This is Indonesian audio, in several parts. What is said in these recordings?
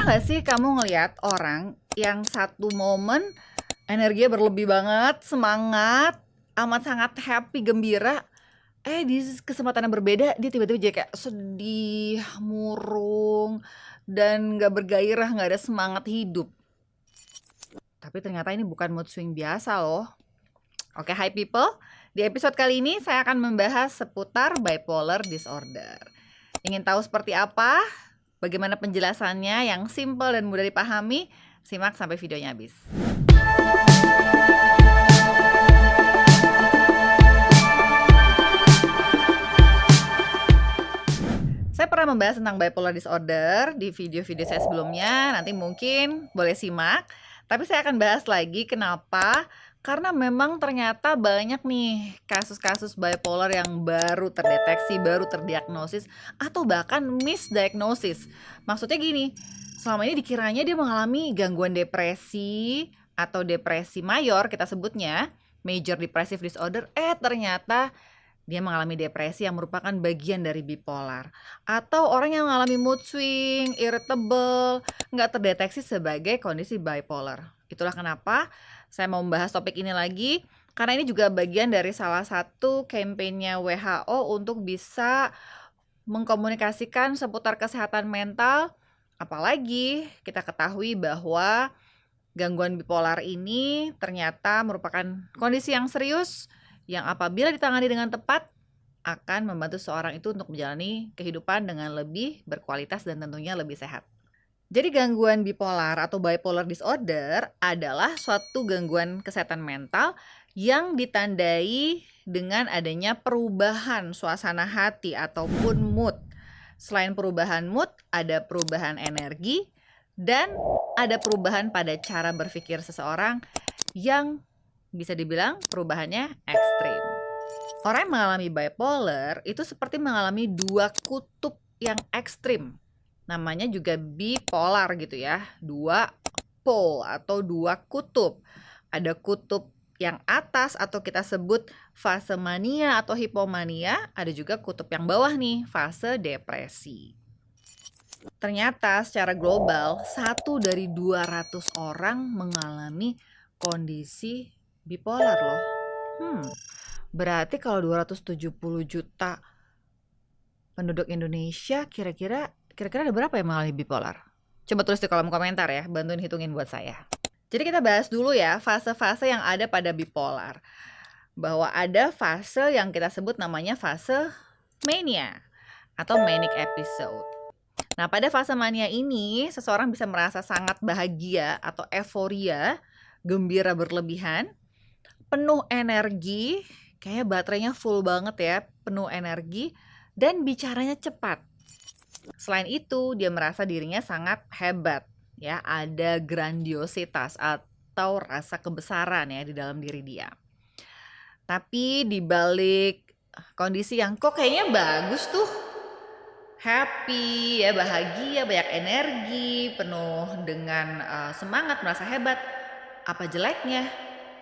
nggak sih kamu ngelihat orang yang satu momen energinya berlebih banget, semangat, amat sangat happy, gembira, di kesempatan yang berbeda dia tiba-tiba jadi kayak sedih, murung, dan nggak bergairah, nggak ada semangat hidup. Tapi ternyata ini bukan mood swing biasa loh. Oke, hi people. Di episode kali ini saya akan membahas seputar bipolar disorder. Ingin tahu seperti apa? Bagaimana penjelasannya yang simple dan mudah dipahami? Simak sampai videonya habis. Saya pernah membahas tentang bipolar disorder di video-video saya sebelumnya, nanti mungkin boleh simak. Tapi saya akan bahas lagi kenapa, karena memang ternyata banyak nih kasus-kasus bipolar yang baru terdeteksi, baru terdiagnosis, atau bahkan misdiagnosis. Maksudnya gini, selama ini dikiranya dia mengalami gangguan depresi atau depresi mayor kita sebutnya, major depressive disorder, ternyata dia mengalami depresi yang merupakan bagian dari bipolar. Atau orang yang mengalami mood swing, irritable, nggak terdeteksi sebagai kondisi bipolar. Itulah kenapa saya mau membahas topik ini lagi, karena ini juga bagian dari salah satu kampanye WHO untuk bisa mengkomunikasikan seputar kesehatan mental. Apalagi kita ketahui bahwa gangguan bipolar ini ternyata merupakan kondisi yang serius yang apabila ditangani dengan tepat akan membantu seorang itu untuk menjalani kehidupan dengan lebih berkualitas dan tentunya lebih sehat. Jadi gangguan bipolar atau bipolar disorder adalah suatu gangguan kesehatan mental yang ditandai dengan adanya perubahan suasana hati ataupun mood. Selain perubahan mood, ada perubahan energi dan ada perubahan pada cara berpikir seseorang yang bisa dibilang perubahannya ekstrim. Orang yang mengalami bipolar itu seperti mengalami dua kutub yang ekstrim. Namanya juga bipolar gitu ya, dua pole atau dua kutub. Ada kutub yang atas atau kita sebut fase mania atau hipomania, ada juga kutub yang bawah nih, fase depresi. Ternyata secara global, 1 dari 200 orang mengalami kondisi bipolar loh. Berarti kalau 270 juta penduduk Indonesia kira-kira ada berapa yang mengalami bipolar? Coba tulis di kolom komentar ya, bantuin hitungin buat saya. Jadi kita bahas dulu ya fase-fase yang ada pada bipolar. Bahwa ada fase yang kita sebut namanya fase mania atau manic episode. Nah, pada fase mania ini seseorang bisa merasa sangat bahagia atau euforia, gembira berlebihan, penuh energi, kayak baterainya full banget ya, penuh energi, dan bicaranya cepat. Selain itu, dia merasa dirinya sangat hebat, ya, ada grandiositas atau rasa kebesaran ya di dalam diri dia. Tapi di balik kondisi yang kok kayaknya bagus tuh, happy, ya bahagia, banyak energi, penuh dengan semangat, merasa hebat, apa jeleknya?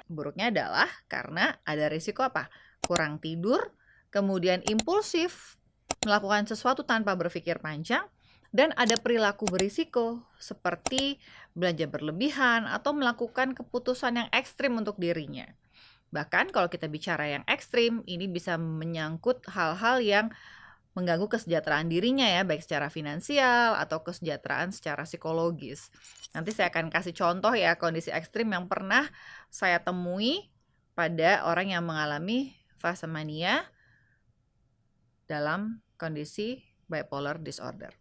Buruknya adalah karena ada risiko apa? Kurang tidur, kemudian impulsif, melakukan sesuatu tanpa berpikir panjang, dan ada perilaku berisiko seperti belanja berlebihan atau melakukan keputusan yang ekstrim untuk dirinya. Bahkan kalau kita bicara yang ekstrim, ini bisa menyangkut hal-hal yang mengganggu kesejahteraan dirinya ya, baik secara finansial atau kesejahteraan secara psikologis. Nanti saya akan kasih contoh ya kondisi ekstrim yang pernah saya temui pada orang yang mengalami fase mania dalam kondisi bipolar disorder.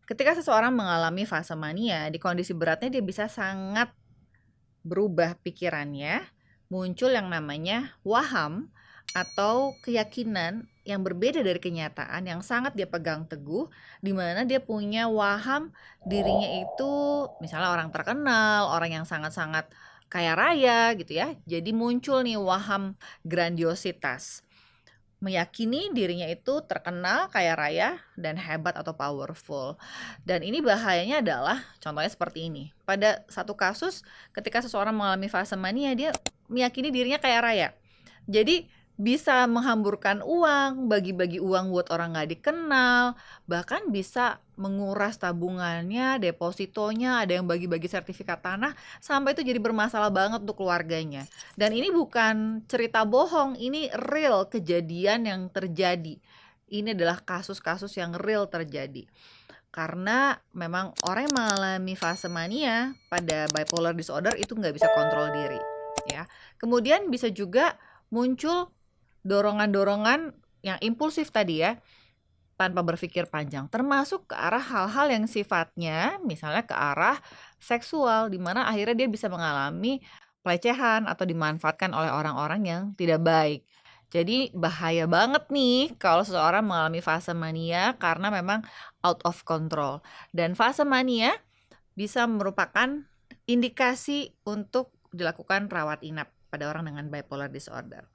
Ketika seseorang mengalami fase mania, di kondisi beratnya dia bisa sangat berubah pikirannya, muncul yang namanya waham atau keyakinan yang berbeda dari kenyataan yang sangat dia pegang teguh, di mana dia punya waham dirinya itu misalnya orang terkenal, orang yang sangat-sangat kaya raya gitu ya. Jadi muncul nih waham grandiositas. Meyakini dirinya itu terkenal, kaya raya, dan hebat atau powerful. Dan ini bahayanya adalah contohnya seperti ini. Pada satu kasus ketika seseorang mengalami fase mania, dia meyakini dirinya kaya raya. Jadi bisa menghamburkan uang, bagi-bagi uang buat orang nggak dikenal, bahkan bisa menguras tabungannya, depositonya, ada yang bagi-bagi sertifikat tanah, sampai itu jadi bermasalah banget untuk keluarganya. Dan ini bukan cerita bohong, ini real kejadian yang terjadi. Ini adalah kasus-kasus yang real terjadi. Karena memang orang yang mengalami fase mania pada bipolar disorder itu nggak bisa kontrol diri, ya. Kemudian bisa juga muncul dorongan-dorongan yang impulsif tadi ya, tanpa berpikir panjang, termasuk ke arah hal-hal yang sifatnya misalnya ke arah seksual, di mana akhirnya dia bisa mengalami pelecehan atau dimanfaatkan oleh orang-orang yang tidak baik. Jadi bahaya banget nih kalau seseorang mengalami fase mania karena memang out of control. Dan fase mania bisa merupakan indikasi untuk dilakukan rawat inap pada orang dengan bipolar disorder.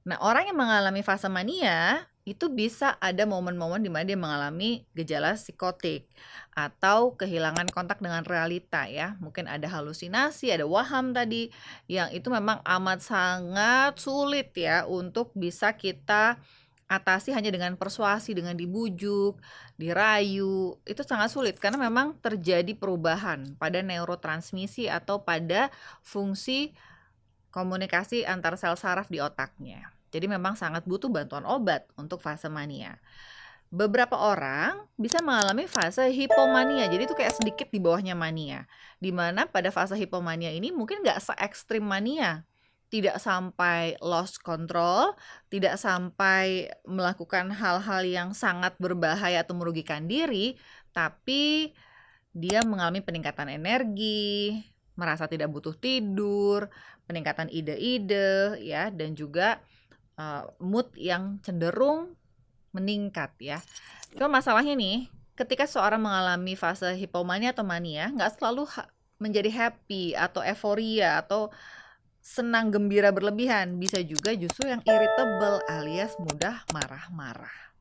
Nah, orang yang mengalami fase mania itu bisa ada momen-momen di mana dia mengalami gejala psikotik atau kehilangan kontak dengan realita ya. Mungkin ada halusinasi, ada waham tadi yang itu memang amat sangat sulit ya untuk bisa kita atasi hanya dengan persuasi, dengan dibujuk, dirayu. Itu sangat sulit karena memang terjadi perubahan pada neurotransmisi atau pada fungsi komunikasi antar sel saraf di otaknya. Jadi memang sangat butuh bantuan obat untuk fase mania. Beberapa orang bisa mengalami fase hipomania, jadi itu kayak sedikit di bawahnya mania. Di mana pada fase hipomania ini mungkin nggak se-ekstrim mania. Tidak sampai lost control, tidak sampai melakukan hal-hal yang sangat berbahaya atau merugikan diri, tapi dia mengalami peningkatan energi, merasa tidak butuh tidur, peningkatan ide-ide ya, dan juga mood yang cenderung meningkat ya. Cuma masalahnya nih, ketika seorang mengalami fase hipomania atau mania, nggak selalu menjadi happy atau euforia atau senang gembira berlebihan. Bisa juga justru yang irritable alias mudah marah-marah.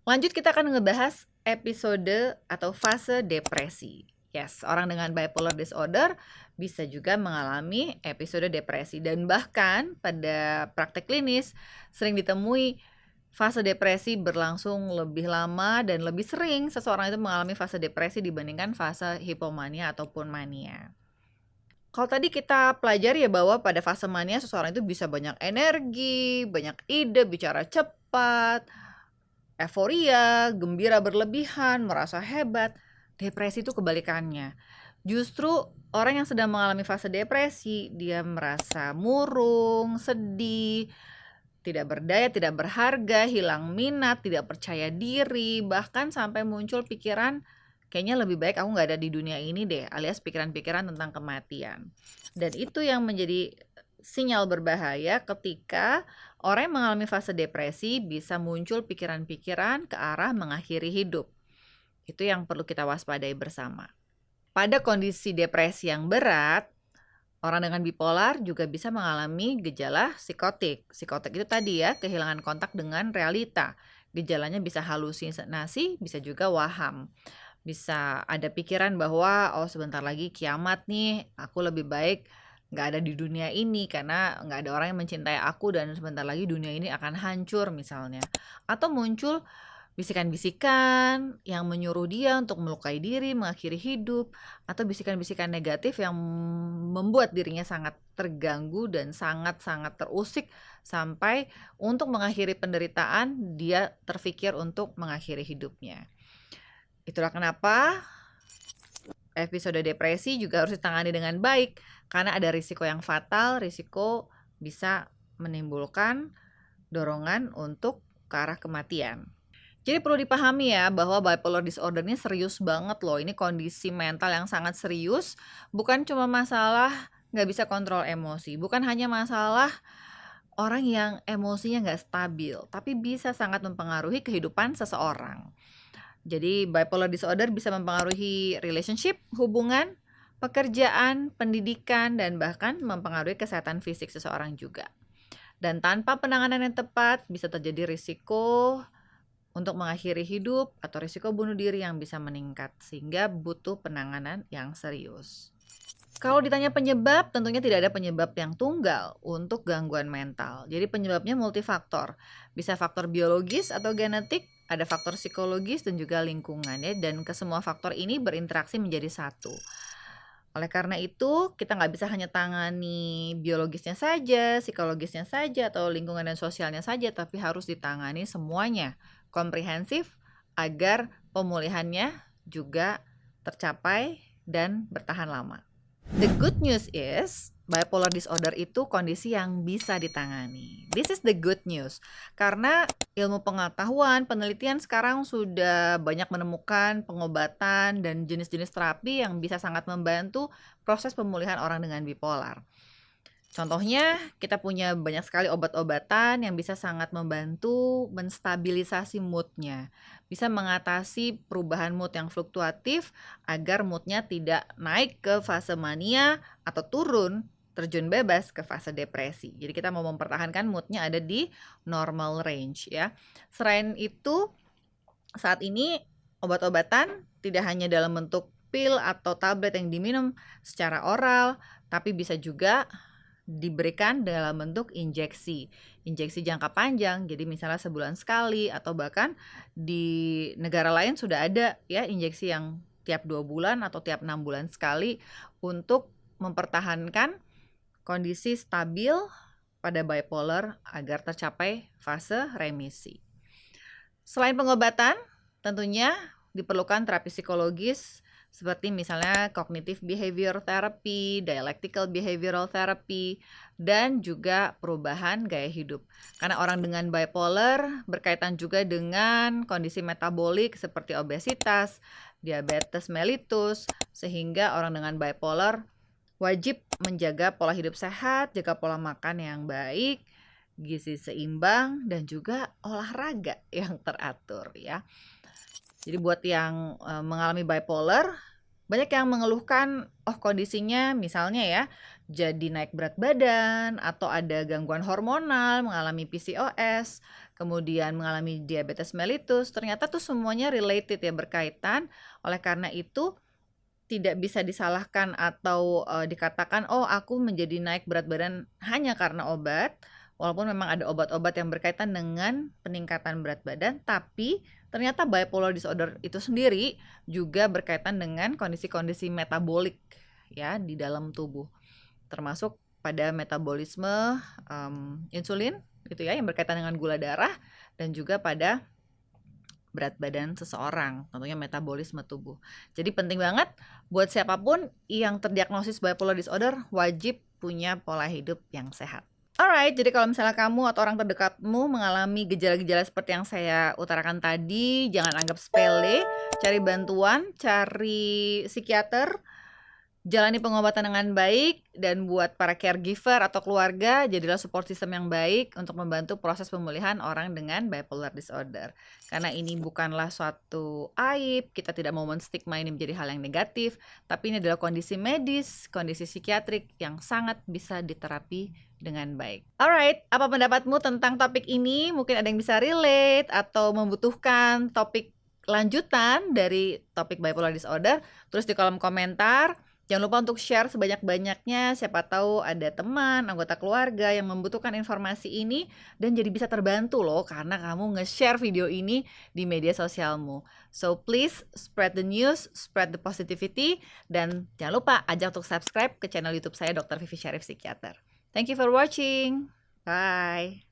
Lanjut kita akan ngebahas episode atau fase depresi. Yes, orang dengan bipolar disorder bisa juga mengalami episode depresi dan bahkan pada praktek klinis sering ditemui fase depresi berlangsung lebih lama dan lebih sering seseorang itu mengalami fase depresi dibandingkan fase hipomania ataupun mania. Kalau tadi kita pelajari ya bahwa pada fase mania seseorang itu bisa banyak energi, banyak ide, bicara cepat, euforia, gembira berlebihan, merasa hebat. Depresi itu kebalikannya. Justru orang yang sedang mengalami fase depresi, dia merasa murung, sedih, tidak berdaya, tidak berharga, hilang minat, tidak percaya diri, bahkan sampai muncul pikiran kayaknya lebih baik aku nggak ada di dunia ini deh, alias pikiran-pikiran tentang kematian. Dan itu yang menjadi sinyal berbahaya ketika orang yang mengalami fase depresi bisa muncul pikiran-pikiran ke arah mengakhiri hidup. Itu yang perlu kita waspadai bersama. Pada kondisi depresi yang berat, orang dengan bipolar juga bisa mengalami gejala psikotik. Psikotik itu tadi ya, kehilangan kontak dengan realita. Gejalanya bisa halusinasi, bisa juga waham. Bisa ada pikiran bahwa, oh sebentar lagi kiamat nih, aku lebih baik nggak ada di dunia ini karena nggak ada orang yang mencintai aku dan sebentar lagi dunia ini akan hancur misalnya. Atau muncul bisikan-bisikan yang menyuruh dia untuk melukai diri, mengakhiri hidup, atau bisikan-bisikan negatif yang membuat dirinya sangat terganggu dan sangat-sangat terusik sampai untuk mengakhiri penderitaan dia terfikir untuk mengakhiri hidupnya. Itulah kenapa episode depresi juga harus ditangani dengan baik karena ada risiko yang fatal, risiko bisa menimbulkan dorongan untuk ke arah kematian. Jadi perlu dipahami ya bahwa bipolar disorder ini serius banget loh. Ini kondisi mental yang sangat serius, bukan cuma masalah nggak bisa kontrol emosi, bukan hanya masalah orang yang emosinya nggak stabil, tapi bisa sangat mempengaruhi kehidupan seseorang. Jadi bipolar disorder bisa mempengaruhi relationship, hubungan, pekerjaan, pendidikan, dan bahkan mempengaruhi kesehatan fisik seseorang juga. Dan tanpa penanganan yang tepat bisa terjadi risiko untuk mengakhiri hidup atau risiko bunuh diri yang bisa meningkat sehingga butuh penanganan yang serius. Kalau ditanya penyebab, tentunya tidak ada penyebab yang tunggal untuk gangguan mental. Jadi penyebabnya multifaktor. Bisa faktor biologis atau genetik, ada faktor psikologis dan juga lingkungan ya. Dan kesemua faktor ini berinteraksi menjadi satu. Oleh karena itu, kita nggak bisa hanya tangani biologisnya saja, psikologisnya saja, atau lingkungan dan sosialnya saja, tapi harus ditangani semuanya. Komprehensif agar pemulihannya juga tercapai dan bertahan lama. The good news is, bipolar disorder itu kondisi yang bisa ditangani. This is the good news. Karena ilmu pengetahuan, penelitian sekarang sudah banyak menemukan pengobatan dan jenis-jenis terapi yang bisa sangat membantu proses pemulihan orang dengan bipolar. Contohnya, kita punya banyak sekali obat-obatan yang bisa sangat membantu menstabilisasi moodnya. Bisa mengatasi perubahan mood yang fluktuatif agar moodnya tidak naik ke fase mania atau turun, terjun bebas ke fase depresi. Jadi kita mau mempertahankan moodnya ada di normal range ya. Selain itu, saat ini obat-obatan tidak hanya dalam bentuk pil atau tablet yang diminum secara oral, tapi bisa juga diberikan dalam bentuk injeksi jangka panjang, jadi misalnya sebulan sekali atau bahkan di negara lain sudah ada ya injeksi yang tiap 2 bulan atau tiap 6 bulan sekali untuk mempertahankan kondisi stabil pada bipolar agar tercapai fase remisi. Selain pengobatan, tentunya diperlukan terapi psikologis seperti misalnya cognitive behavior therapy, dialectical behavioral therapy, dan juga perubahan gaya hidup. Karena orang dengan bipolar berkaitan juga dengan kondisi metabolik seperti obesitas, diabetes mellitus, sehingga orang dengan bipolar wajib menjaga pola hidup sehat, jaga pola makan yang baik, gizi seimbang, dan juga olahraga yang teratur ya. Jadi buat yang mengalami bipolar, banyak yang mengeluhkan, kondisinya misalnya ya, jadi naik berat badan, atau ada gangguan hormonal, mengalami PCOS, kemudian mengalami diabetes mellitus. Ternyata tuh semuanya related ya, berkaitan. Oleh karena itu, tidak bisa disalahkan atau dikatakan, "Oh, aku menjadi naik berat badan hanya karena obat." Walaupun memang ada obat-obat yang berkaitan dengan peningkatan berat badan, tapi ternyata bipolar disorder itu sendiri juga berkaitan dengan kondisi-kondisi metabolik ya di dalam tubuh. Termasuk pada metabolisme insulin gitu ya yang berkaitan dengan gula darah dan juga pada berat badan seseorang, tentunya metabolisme tubuh. Jadi penting banget buat siapapun yang terdiagnosis bipolar disorder wajib punya pola hidup yang sehat. Alright, jadi kalau misalnya kamu atau orang terdekatmu mengalami gejala-gejala seperti yang saya utarakan tadi, jangan anggap sepele, cari bantuan, cari psikiater, jalani pengobatan dengan baik, dan buat para caregiver atau keluarga, jadilah support system yang baik untuk membantu proses pemulihan orang dengan bipolar disorder. Karena ini bukanlah suatu aib, kita tidak mau menstigma ini menjadi hal yang negatif, tapi ini adalah kondisi medis, kondisi psikiatrik yang sangat bisa diterapi dengan baik. Alright, apa pendapatmu tentang topik ini? Mungkin ada yang bisa relate atau membutuhkan topik lanjutan dari topik bipolar disorder, tulis di kolom komentar. Jangan lupa untuk share sebanyak-banyaknya, siapa tahu ada teman, anggota keluarga yang membutuhkan informasi ini dan jadi bisa terbantu loh karena kamu nge-share video ini di media sosialmu. So please spread the news, spread the positivity, dan jangan lupa ajak untuk subscribe ke channel YouTube saya Dr. Vivi Syarif Psikiater. Thank you for watching. Bye.